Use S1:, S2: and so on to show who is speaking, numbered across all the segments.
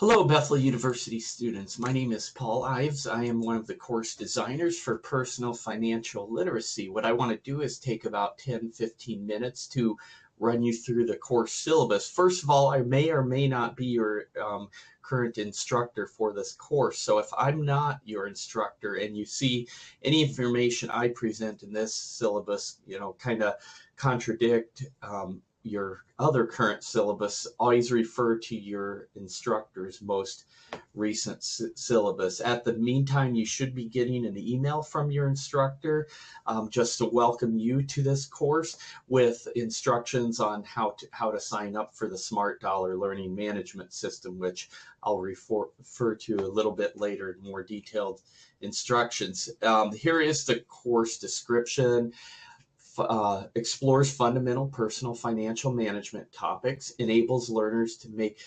S1: Hello, Bethel University students. My name is Paul Ives. I am one of the course designers for personal financial literacy. What I want to do is take about 10-15 minutes to run you through the course syllabus. First of all, I may or may not be your current instructor for this course. So if I'm not your instructor and you see any information I present in this syllabus, kind of contradict your other current syllabus, always refer to your instructor's most recent syllabus. At the meantime, you should be getting an email from your instructor just to welcome you to this course with instructions on how to sign up for the Smart Dollar Learning Management System, which I'll refer to a little bit later in more detailed instructions. Here is the course description. Explores fundamental personal financial management topics, enables learners to make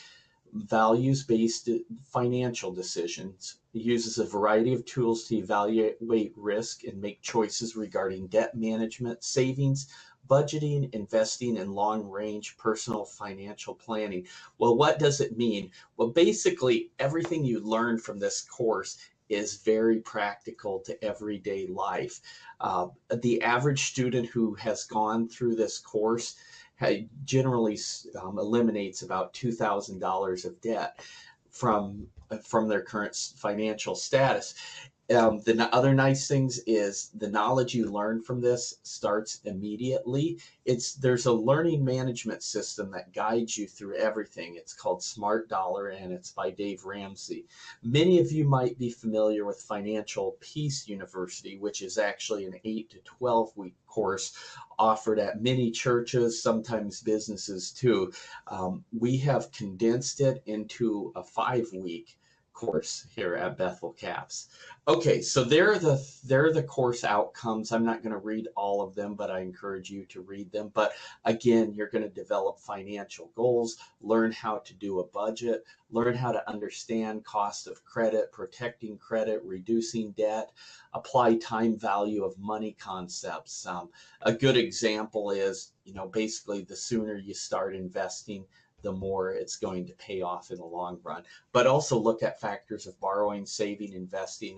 S1: values-based financial decisions, uses a variety of tools to evaluate risk and make choices regarding debt management, savings, budgeting, investing, and long-range personal financial planning. Well, what does it mean? Well, basically, everything you learn from this course is very practical to everyday life. The average student who has gone through this course generally eliminates about $2,000 of debt from their current financial status. The other nice things is the knowledge you learn from this starts immediately. There's a learning management system that guides you through everything. It's called Smart Dollar, and it's by Dave Ramsey. Many of you might be familiar with Financial Peace University, which is actually an 8 to 12 week course offered at many churches, sometimes businesses too. We have condensed it into a 5-week course here at Bethel Caps. Okay, so there are the course outcomes. I'm not going to read all of them, but I encourage you to read them. But again, you're going to develop financial goals, learn how to do a budget, learn how to understand cost of credit, protecting credit, reducing debt, apply time value of money concepts. A good example is, basically the sooner you start investing, the more it's going to pay off in the long run. But also look at factors of borrowing, saving, investing,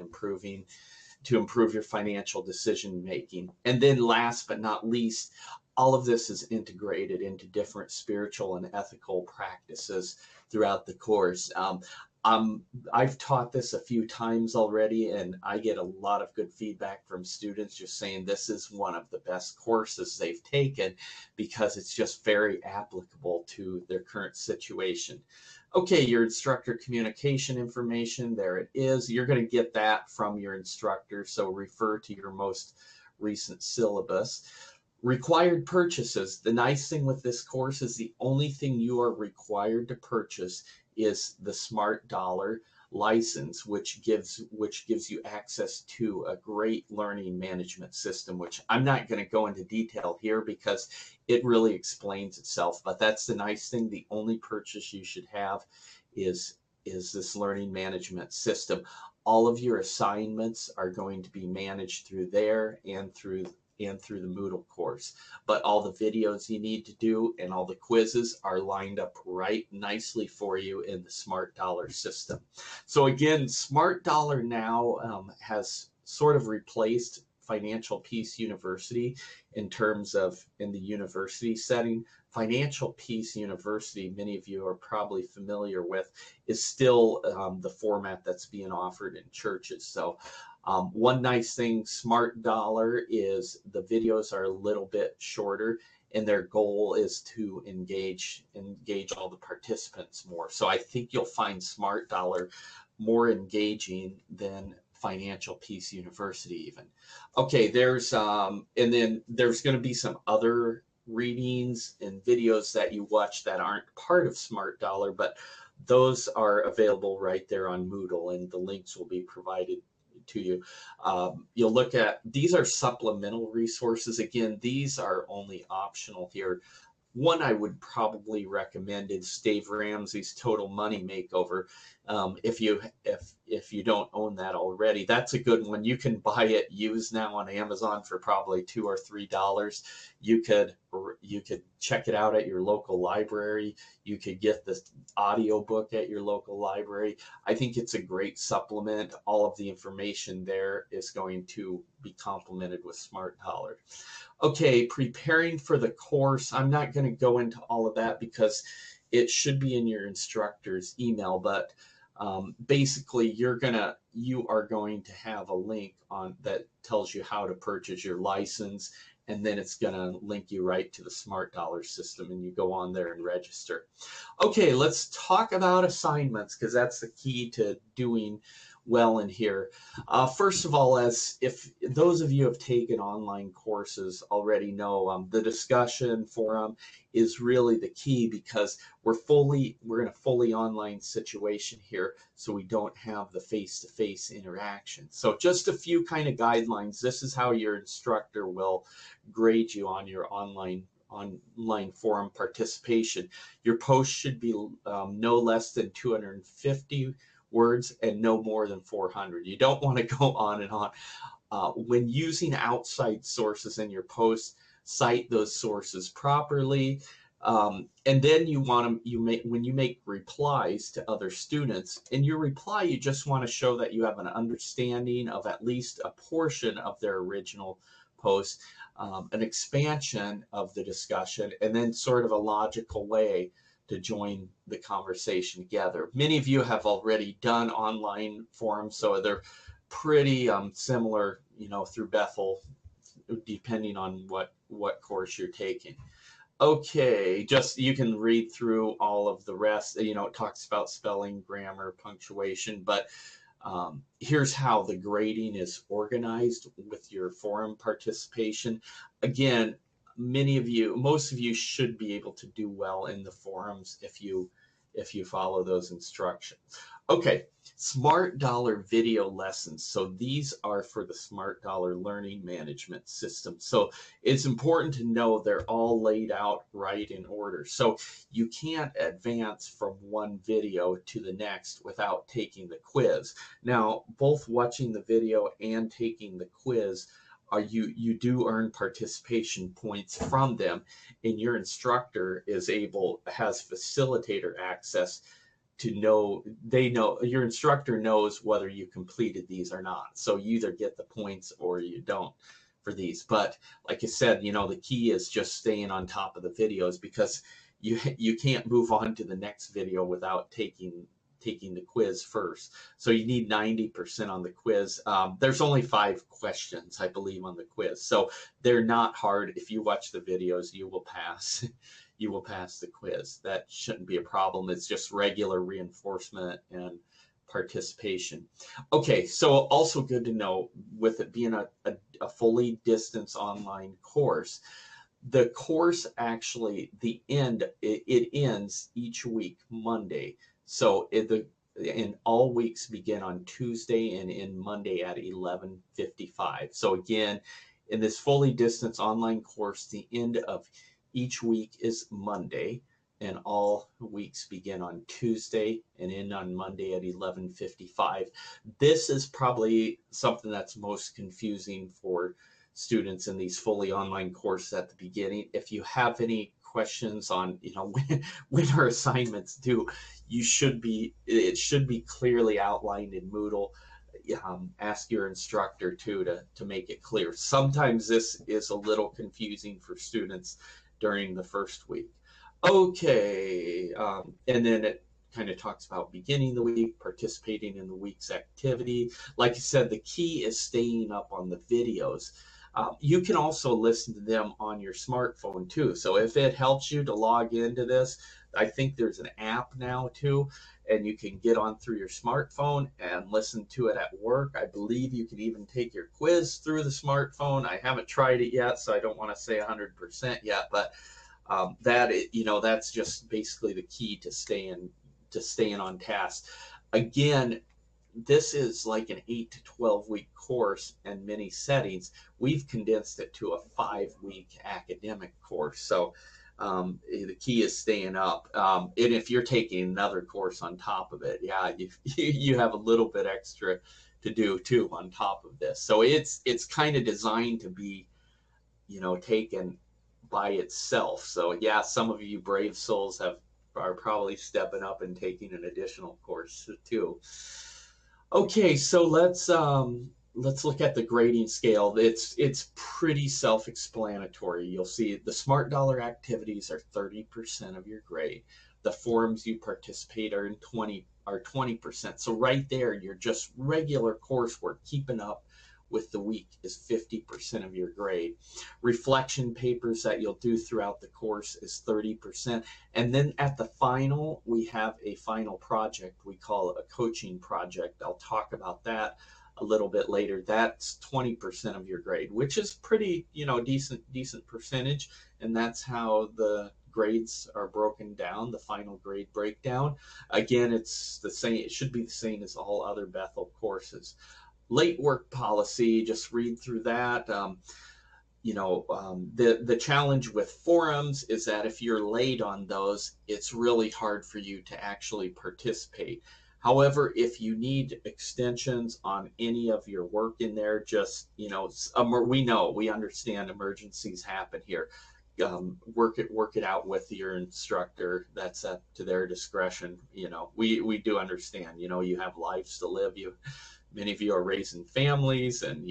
S1: to improve your financial decision making. And then last but not least, all of this is integrated into different spiritual and ethical practices throughout the course. I've taught this a few times already, and I get a lot of good feedback from students just saying this is one of the best courses they've taken because it's just very applicable to their current situation. Okay, your instructor communication information, there it is. You're going to get that from your instructor, so refer to your most recent syllabus. Required purchases. The nice thing with this course is the only thing you are required to purchase is the Smart Dollar license, which gives you access to a great learning management system, which I'm not going to go into detail here because it really explains itself. But that's the nice thing. The only purchase you should have is this learning management system. All of your assignments are going to be managed through there and through the Moodle course. But all the videos you need to do and all the quizzes are lined up right nicely for you in the Smart Dollar system. So again, Smart Dollar now has sort of replaced Financial Peace University in the university setting. Financial Peace University, many of you are probably familiar with, is still the format that's being offered in churches. So one nice thing, Smart Dollar, is the videos are a little bit shorter, and their goal is to engage all the participants more. So I think you'll find Smart Dollar more engaging than Financial Peace University even. Okay, and then there's going to be some other readings and videos that you watch that aren't part of Smart Dollar, but those are available right there on Moodle, and the links will be provided to you. You'll look at, these are supplemental resources. Again, these are only optional here. One I would probably recommend is Dave Ramsey's Total Money Makeover. If if you don't own that already. That's a good one. You can buy it used now on Amazon for probably $2 or $3. You could check it out at your local library. You could get the audio book at your local library. I think it's a great supplement. All of the information there is going to be complemented with Smart Dollar. Okay, preparing for the course. I'm not going to go into all of that because it should be in your instructor's email, but basically you are going to have a link on that tells you how to purchase your license, and then it's going to link you right to the Smart Dollar system, and you go on there and register. Okay, let's talk about assignments, because that's the key to doing well in here. First of all, as if those of you have taken online courses already know, the discussion forum is really the key, because we're in a fully online situation here, so we don't have the face-to-face interaction. So just a few kind of guidelines. This is how your instructor will grade you on your online forum participation. Your post should be no less than 250 words and no more than 400. You don't want to go on and on. When using outside sources in your post, cite those sources properly. And then when you make replies to other students, in your reply, you just want to show that you have an understanding of at least a portion of their original post, an expansion of the discussion, and then sort of a logical way to join the conversation together. Many of you have already done online forums, so they're pretty similar, through Bethel, depending on what course you're taking. Okay, just you can read through all of the rest. It talks about spelling, grammar, punctuation, but here's how the grading is organized with your forum participation. Again, most of you should be able to do well in the forums if you follow those instructions. Okay, Smart Dollar video lessons. So these are for the Smart Dollar learning management system. So it's important to know they're all laid out right in order. So you can't advance from one video to the next without taking the quiz. Now, both watching the video and taking the quiz, you do earn participation points from them, and your instructor has facilitator access to your instructor knows whether you completed these or not. So you either get the points or you don't for these. But like I said, the key is just staying on top of the videos, because you can't move on to the next video without taking the quiz first. So you need 90% on the quiz. There's only 5 questions, I believe, on the quiz. So they're not hard. If you watch the videos, you will pass. You will pass the quiz. That shouldn't be a problem. It's just regular reinforcement and participation. Okay, so also good to know, with it being a fully distance online course, the course actually, it ends each week Monday. So and all weeks begin on Tuesday and end Monday at 11:55. So again, in this fully distance online course, the end of each week is Monday, and all weeks begin on Tuesday and end on Monday at 11:55. This is probably something that's most confusing for students in these fully online courses at the beginning. If you have any questions on when our assignments due, it should be clearly outlined in Moodle. Ask your instructor too to make it clear. Sometimes this is a little confusing for students during the first week. Okay, and then it kind of talks about beginning the week, participating in the week's activity. Like I said, the key is staying up on the videos. You can also listen to them on your smartphone too. So if it helps you to log into this, I think there's an app now too, and you can get on through your smartphone and listen to it at work. I believe you can even take your quiz through the smartphone. I haven't tried it yet, so I don't want to say 100% yet, but that's just basically the key to staying on task. Again, this is like an 8 to 12 week course in many settings. We've condensed it to a 5-week academic course. So The key is staying up. And if you're taking another course on top of it, yeah, you have a little bit extra to do too on top of this. So it's kind of designed to be, taken by itself. So yeah, some of you brave souls are probably stepping up and taking an additional course too. Okay, so let's look at the grading scale. It's pretty self-explanatory. You'll see the smart dollar activities are 30% of your grade. The forums you participate are 20%. So right there, you're just regular coursework. Keeping up with the week is 50% of your grade. Reflection papers that you'll do throughout the course is 30%. And then at the final, we have a final project we call a coaching project. I'll talk about that a little bit later. That's 20% of your grade, which is pretty, decent percentage. And that's how the grades are broken down, the final grade breakdown. Again, it's the same. It should be the same as all other Bethel courses. Late work policy, just read through that. The challenge with forums is that if you're late on those, it's really hard for you to actually participate. However, if you need extensions on any of your work in there, just, we understand emergencies happen here. Work it out with your instructor. That's up to their discretion. We do understand, you have lives to live. Many of you are raising families, and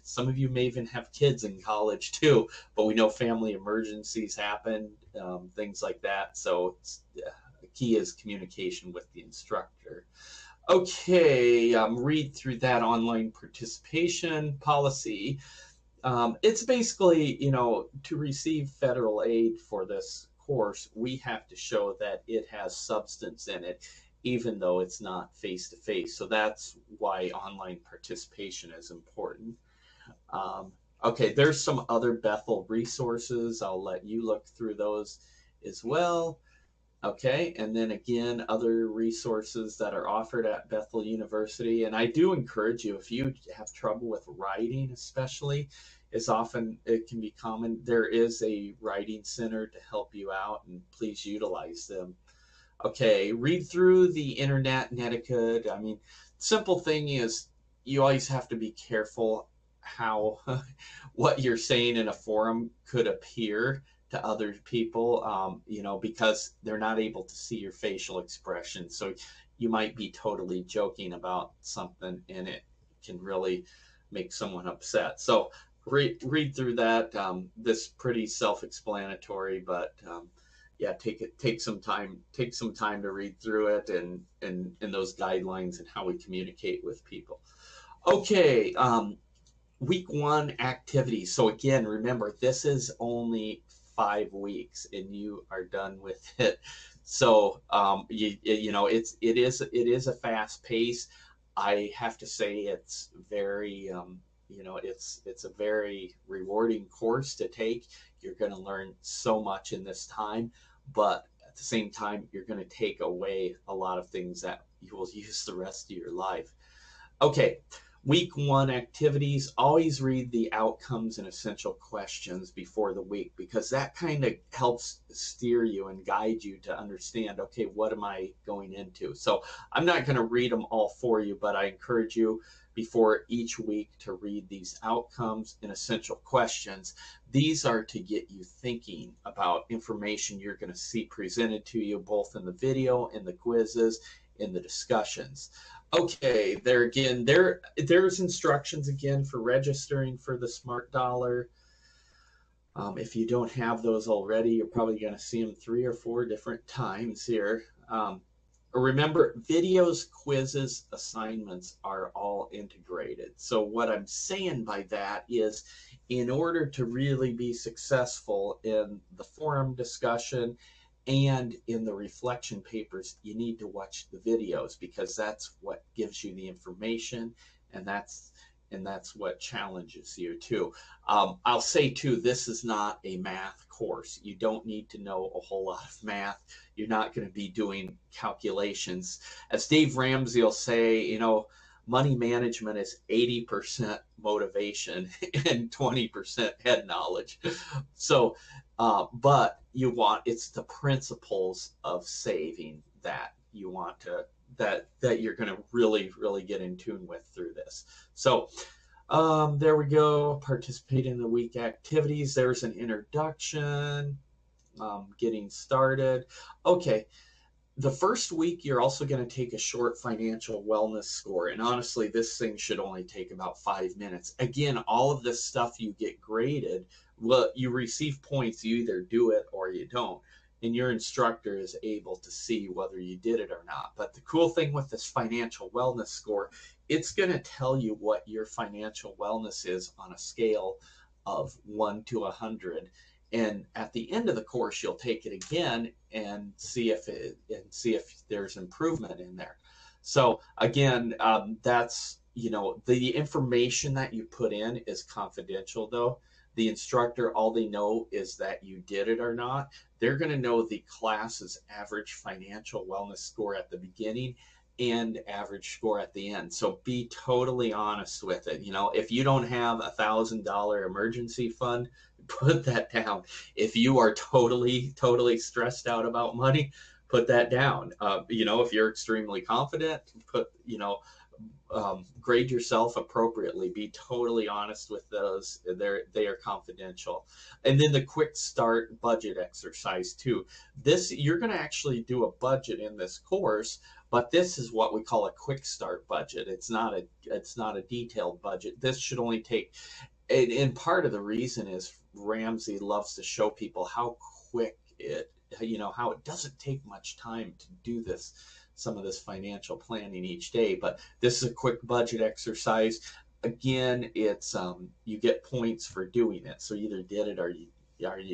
S1: some of you may even have kids in college too, but we know family emergencies happen, things like that. So the key is communication with the instructor. Okay, read through that online participation policy. It's basically, to receive federal aid for this course, we have to show that it has substance in it, even though it's not face-to-face. So that's why online participation is important. Okay, there's some other Bethel resources. I'll let you look through those as well. Okay, and then again, other resources that are offered at Bethel University. And I do encourage you, if you have trouble with writing especially, it can be common, there is a writing center to help you out, and please utilize them. Okay, read through the internet and etiquette. I mean, simple thing is you always have to be careful how what you're saying in a forum could appear to other people, because they're not able to see your facial expression. So you might be totally joking about something, and it can really make someone upset. So read through that. This pretty self-explanatory, but yeah, take some time to read through it and those guidelines and how we communicate with people. Okay, week 1 activities. So again, remember, this is only 5 weeks and you are done with it. So it is a fast pace. I have to say it's very it's a very rewarding course to take. You're going to learn so much in this time, but at the same time, you're going to take away a lot of things that you will use the rest of your life. Okay, week 1 activities. Always read the outcomes and essential questions before the week, because that kind of helps steer you and guide you to understand, okay, what am I going into? So I'm not going to read them all for you, but I encourage you before each week to read these outcomes and essential questions. These are to get you thinking about information you're going to see presented to you, both in the video, in the quizzes, in the discussions. Okay, there's instructions again for registering for the Smart Dollar. If you don't have those already, you're probably going to see them 3 or 4 different times here. Remember, videos, quizzes, assignments are all integrated. So what I'm saying by that is, in order to really be successful in the forum discussion and in the reflection papers, you need to watch the videos, because that's what gives you the information, and that's what challenges you too. I'll say too, this is not a math course. You don't need to know a whole lot of math. You're not going to be doing calculations. As Dave Ramsey will say, money management is 80% motivation and 20% head knowledge. So, but it's the principles of saving that you want to, that you're going to really get in tune with through this. So there we go. Participate in the week activities. There's an introduction, getting started. Okay. The first week, you're also going to take a short financial wellness score. And honestly, this thing should only take about 5 minutes. Again, all of this stuff you get graded. Well, you receive points. You either do it or you don't. And your instructor is able to see whether you did it or not. But the cool thing with this financial wellness score, it's going to tell you what your financial wellness is on a scale of 1 to 100. And at the end of the course, you'll take it again and see if there's improvement in there. So again, that's, the information that you put in is confidential though. The instructor, all they know is that you did it or not. They're going to know the class's average financial wellness score at the beginning and average score at the end. So be totally honest with it. If you don't have $1,000 emergency fund, put that down. If you are totally stressed out about money, put that down. If you're extremely confident, grade yourself appropriately. Be totally honest with those. They are confidential. And then the quick start budget exercise too. This, you're going to actually do a budget in this course, but this is what we call a quick start budget. It's not a detailed budget. This should only take, and part of the reason is Ramsey loves to show people how quick how it doesn't take much time to do this, some of this financial planning each day. But this is a quick budget exercise. Again, it's you get points for doing it. So you either did it or you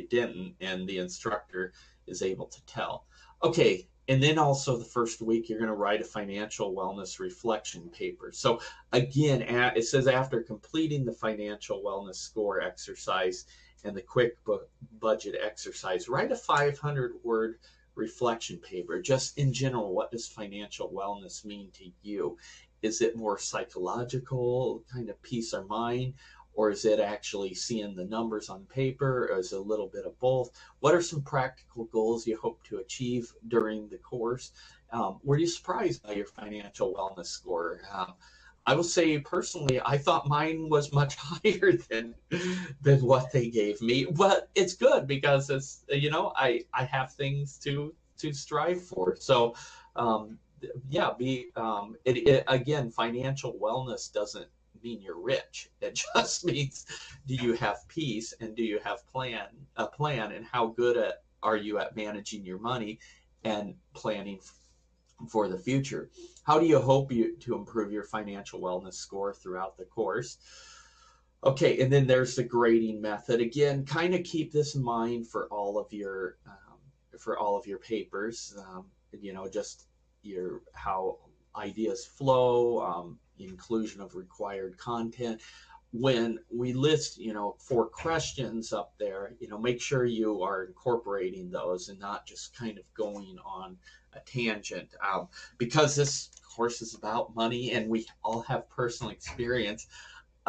S1: didn't, and the instructor is able to tell. Okay. And then also the first week, you're going to write a financial wellness reflection paper. So again, it says after completing the financial wellness score exercise and the quick budget exercise, write a 500-word reflection paper. Just in general, what does financial wellness mean to you? Is it more psychological, kind of peace of mind? Or is it actually seeing the numbers on paper? Or is it a little bit of both? What are some practical goals you hope to achieve during the course? Were you surprised by your financial wellness score? I will say personally, I thought mine was much higher than what they gave me. But it's good because it's, I have things to strive for. So again, financial wellness doesn't mean you're rich. It just means, do you have peace and do you have a plan, and how good are you at managing your money and planning for the future? How do you hope to improve your financial wellness score throughout the course? Okay, and then there's the grading method. Again, kind of keep this in mind for all of your papers. Just how ideas flow, inclusion of required content. When we list, 4 questions up there, make sure you are incorporating those and not just kind of going on a tangent, because this course is about money and we all have personal experience.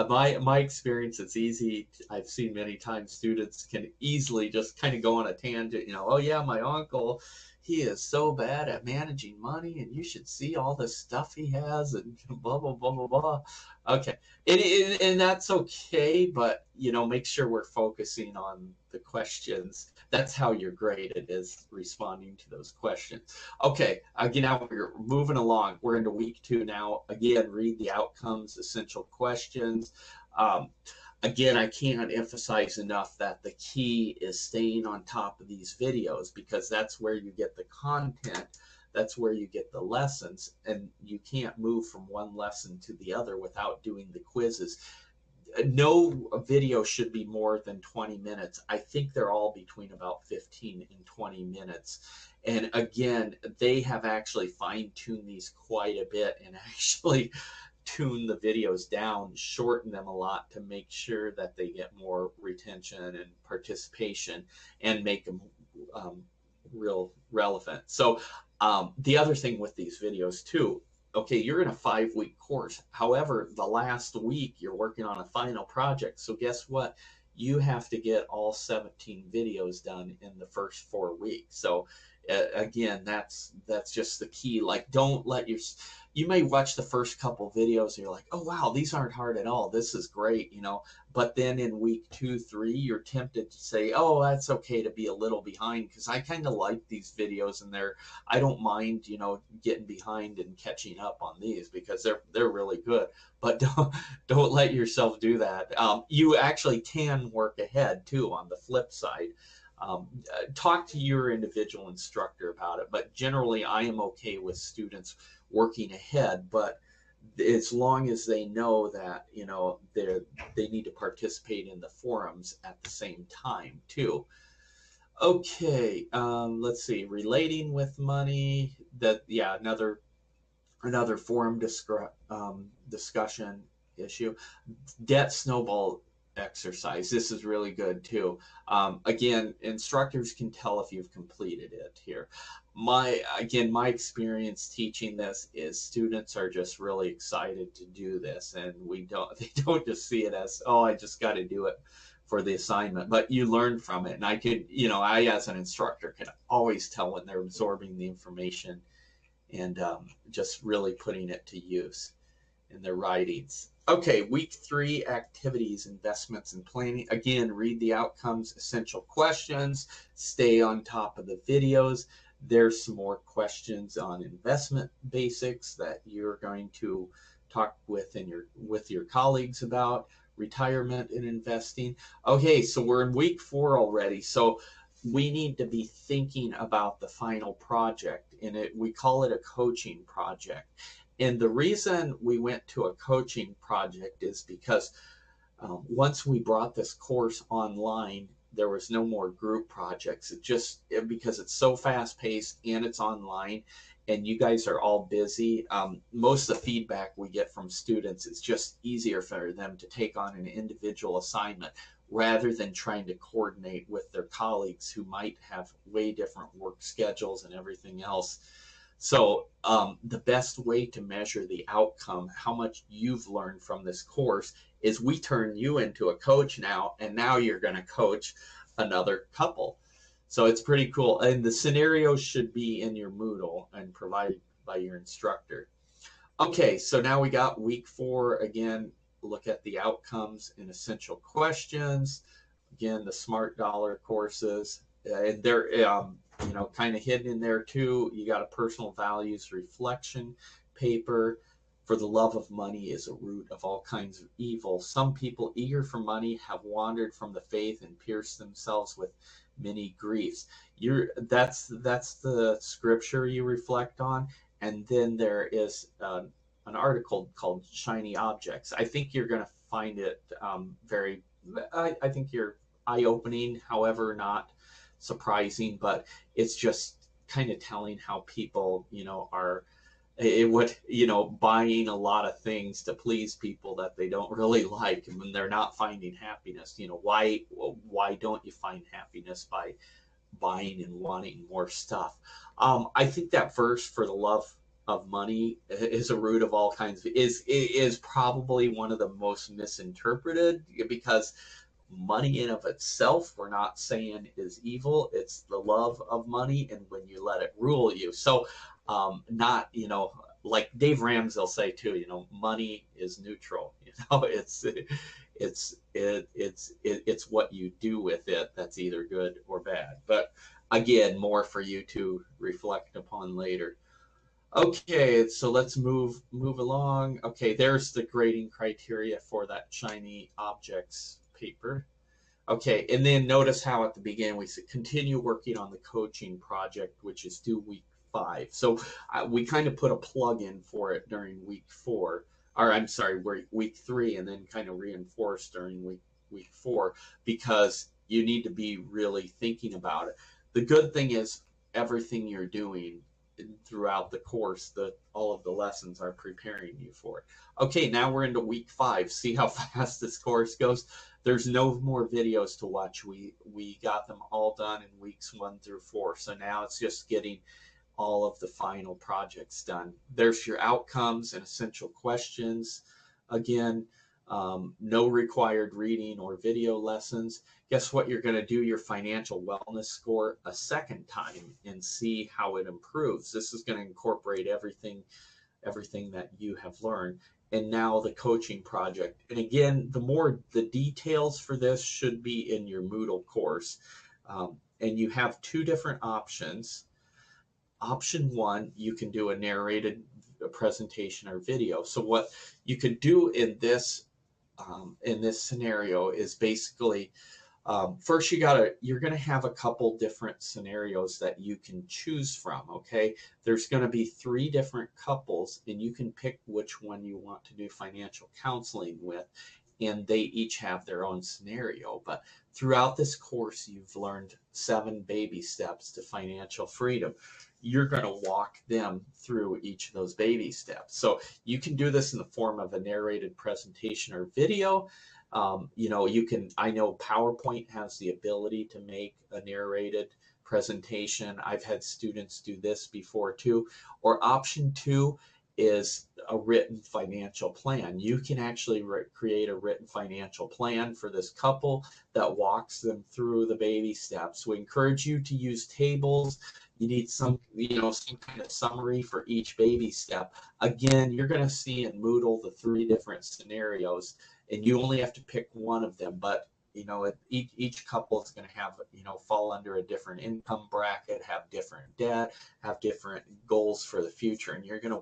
S1: My experience, it's easy. I've seen many times students can easily just kind of go on a tangent, oh yeah, my uncle, he is so bad at managing money and you should see all the stuff he has and blah, blah, blah, blah, blah. Okay. And that's okay, but, make sure we're focusing on the questions. That's how you're graded, is responding to those questions. Okay. Again, now we're moving along. We're into week 2 now. Again, read the outcomes, essential questions. Again, I can't emphasize enough that the key is staying on top of these videos, because that's where you get the content. That's where you get the lessons, and you can't move from one lesson to the other without doing the quizzes. No video should be more than 20 minutes. I think they're all between about 15 and 20 minutes. And again, they have actually fine-tuned these quite a bit and actually tune the videos down, shorten them a lot to make sure that they get more retention and participation and make them real relevant. So the other thing with these videos too, okay, you're in a 5-week course. However, the last week you're working on a final project. So guess what? You have to get all 17 videos done in the first 4 weeks. So again, that's just the key. Like, don't let you may watch the first couple videos and you're like, oh wow, these aren't hard at all. This is great, you know. But then in week 2, 3, you're tempted to say, oh, that's okay to be a little behind because I kind of like these videos and I don't mind, you know, getting behind and catching up on these because they're really good. But don't let yourself do that. You actually can work ahead too on the flip side. Talk to your individual instructor about it. But generally, I am okay with students working ahead, but as long as they know that, you know, they need to participate in the forums at the same time too. Okay, let's see. Relating with money. Yeah, another forum discussion issue. Debt snowball exercise. This is really good too. Again, instructors can tell if you've completed it here. My experience teaching this is students are just really excited to do this, and they don't just see it as, oh, I just got to do it for the assignment, but you learn from it. And I as an instructor can always tell when they're absorbing the information and just really putting it to use in their writings. Okay, week 3 activities, investments, and planning. Again, read the outcomes, essential questions, stay on top of the videos. There's some more questions on investment basics that you're going to talk with your colleagues about, retirement and investing. Okay, so we're in week 4 already. So we need to be thinking about the final project, and we call it a coaching project. And the reason we went to a coaching project is because once we brought this course online, there was no more group projects. Because it's so fast paced and it's online and you guys are all busy. Most of the feedback we get from students is just easier for them to take on an individual assignment rather than trying to coordinate with their colleagues who might have way different work schedules and everything else. So the best way to measure the outcome, how much you've learned from this course, is we turn you into a coach now, and now you're going to coach another couple. So it's pretty cool. And the scenarios should be in your Moodle and provided by your instructor. Okay, so now we got week 4. Again, look at the outcomes and essential questions. Again, the Smart Dollar courses. And they're kind of hidden in there too. You got a personal values reflection paper. For the love of money is a root of all kinds of evil. Some people eager for money have wandered from the faith and pierced themselves with many griefs. That's the scripture you reflect on. And then there is an article called Shiny Objects. I think you're going to find it I think you're eye-opening, however, not surprising, but it's just kind of telling how people, are buying a lot of things to please people that they don't really like, and when they're not finding happiness. Why don't you find happiness by buying and wanting more stuff? I think that verse, for the love of money is a root of all kinds of, is probably one of the most misinterpreted, because money in of itself, we're not saying is evil. It's the love of money and when you let it rule you. So not, like Dave Ramsey will say too, money is neutral. It's what you do with it that's either good or bad. But again, more for you to reflect upon later. Okay, so let's move along. Okay, there's the grading criteria for that Shiny Objects paper. Okay, and then notice how at the beginning we said continue working on the coaching project, which is due week 5. So we kind of put a plug in for it during week 4, or I'm sorry, week 3, and then kind of reinforced during week 4, because you need to be really thinking about it. The good thing is everything you're doing throughout the course, all of the lessons are preparing you for it. Okay, now we're into week 5. See how fast this course goes? There's no more videos to watch. We got them all done in weeks 1 through 4. So now it's just getting all of the final projects done. There's your outcomes and essential questions. Again, no required reading or video lessons. Guess what? You're going to do your financial wellness score a second time and see how it improves. This is going to incorporate everything that you have learned. And now the coaching project. And again, the details for this should be in your Moodle course. And you have two different options. Option one, you can do a narrated presentation or video. So what you could do in this scenario is basically, first you're gonna have a couple different scenarios that you can choose from. Okay, there's gonna be 3 different couples, and you can pick which one you want to do financial counseling with, and they each have their own scenario. But throughout this course, you've learned 7 baby steps to financial freedom. You're going to walk them through each of those baby steps. So you can do this in the form of a narrated presentation or video. I know PowerPoint has the ability to make a narrated presentation. I've had students do this before too. Or option 2 is a written financial plan. You can actually create a written financial plan for this couple that walks them through the baby steps. We encourage you to use tables. You need some kind of summary for each baby step. Again, you're going to see in Moodle the 3 different scenarios, and you only have to pick one of them. But each couple is going to have, fall under a different income bracket, have different debt, have different goals for the future, and you're going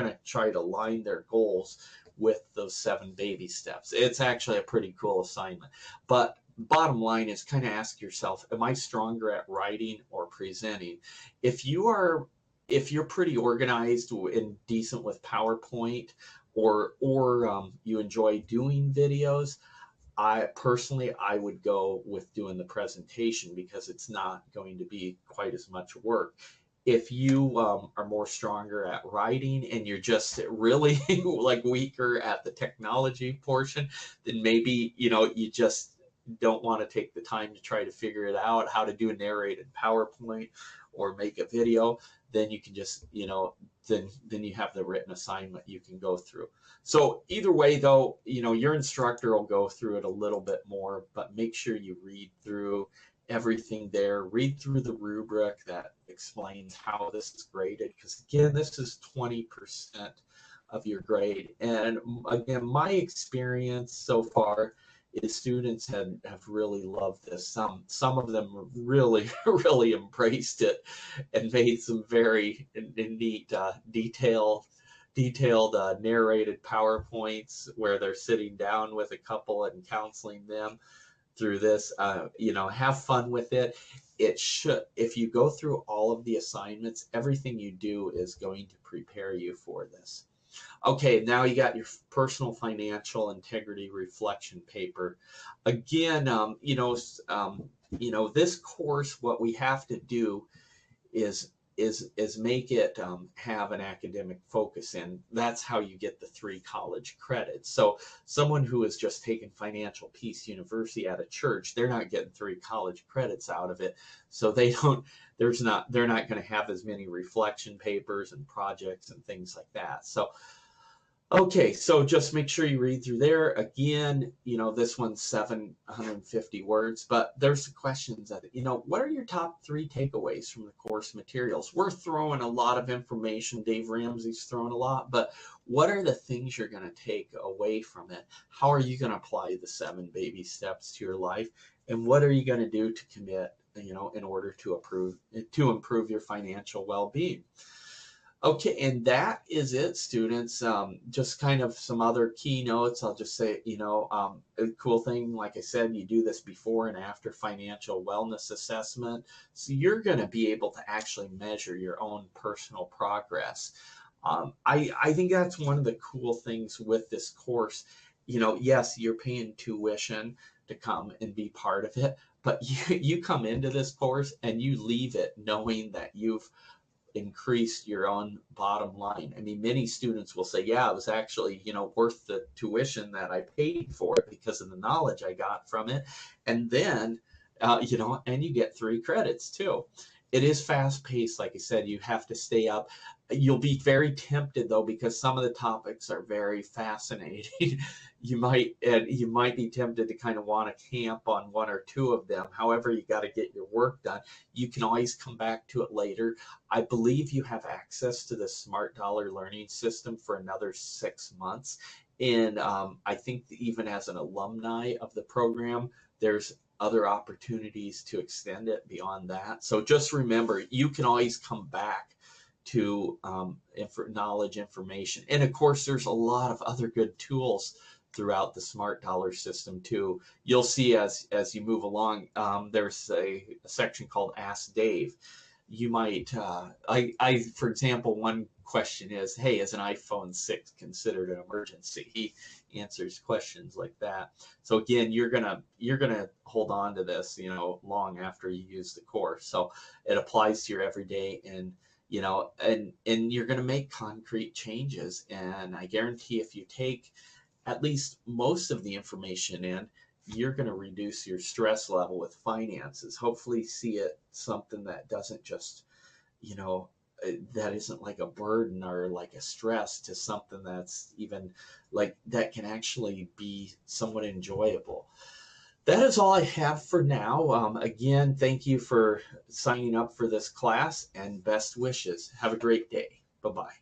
S1: to try to align their goals with those 7 baby steps. It's actually a pretty cool assignment. But bottom line is kind of ask yourself, am I stronger at writing or presenting? If you're pretty organized and decent with PowerPoint, or you enjoy doing videos, I would go with doing the presentation because it's not going to be quite as much work. If you are more stronger at writing and you're just really like weaker at the technology portion, then maybe you just don't want to take the time to try to figure it out how to do a narrated PowerPoint or make a video. Then you can just then you have the written assignment you can go through. So either way though, your instructor will go through it a little bit more, but make sure you read through everything there. Read through the rubric that explains how this is graded, because again, this is 20% of your grade. And again, my experience so far is students have really loved this. Some of them really really embraced it and made some very neat detailed narrated PowerPoints where they're sitting down with a couple and counseling them through this. Have fun with it. If you go through all of the assignments, everything you do is going to prepare you for this. Okay, now you got your personal financial integrity reflection paper. Again, this course, what we have to do is make it have an academic focus, and that's how you get the 3 college credits. So someone who has just taken Financial Peace University at a church, they're not getting 3 college credits out of it. So they're not going to have as many reflection papers and projects and things like that. So okay, so just make sure you read through there. Again, this one's 750 words, but there's the questions that, what are your top 3 takeaways from the course materials? We're throwing a lot of information. Dave Ramsey's throwing a lot, but what are the things you're going to take away from it? How are you going to apply the 7 baby steps to your life? And what are you going to do to commit, in order to improve your financial well-being? Okay, and that is it, students. Just kind of some other keynotes. I'll just say, a cool thing, like I said, you do this before and after financial wellness assessment. So you're going to be able to actually measure your own personal progress. I think that's one of the cool things with this course. Yes, you're paying tuition to come and be part of it, but you come into this course and you leave it knowing that you've increase your own bottom line. I mean, many students will say, yeah, it was actually, worth the tuition that I paid for it because of the knowledge I got from it. And then, and you get 3 credits too. It is fast paced. Like I said, you have to stay up. You'll be very tempted though, because some of the topics are very fascinating. You might be tempted to kind of want to camp on one or two of them. However, you got to get your work done. You can always come back to it later. I believe you have access to the Smart Dollar learning system for another 6 months. And I think that even as an alumni of the program, there's other opportunities to extend it beyond that. So just remember, you can always come back to knowledge, information. And of course, there's a lot of other good tools throughout the Smart Dollar system too. You'll see as you move along, there's a section called Ask Dave. You might, for example, one question is, hey, is an iPhone 6 considered an emergency? He answers questions like that. So again, you're gonna hold on to this, long after you use the course. So it applies to your everyday, and and you're gonna make concrete changes. And I guarantee if you take at least most of the information in, you're going to reduce your stress level with finances. Hopefully see it something that doesn't just, that isn't like a burden or like a stress, to something that's even like that can actually be somewhat enjoyable. That is all I have for now. Again, thank you for signing up for this class, and best wishes. Have a great day. Bye-bye.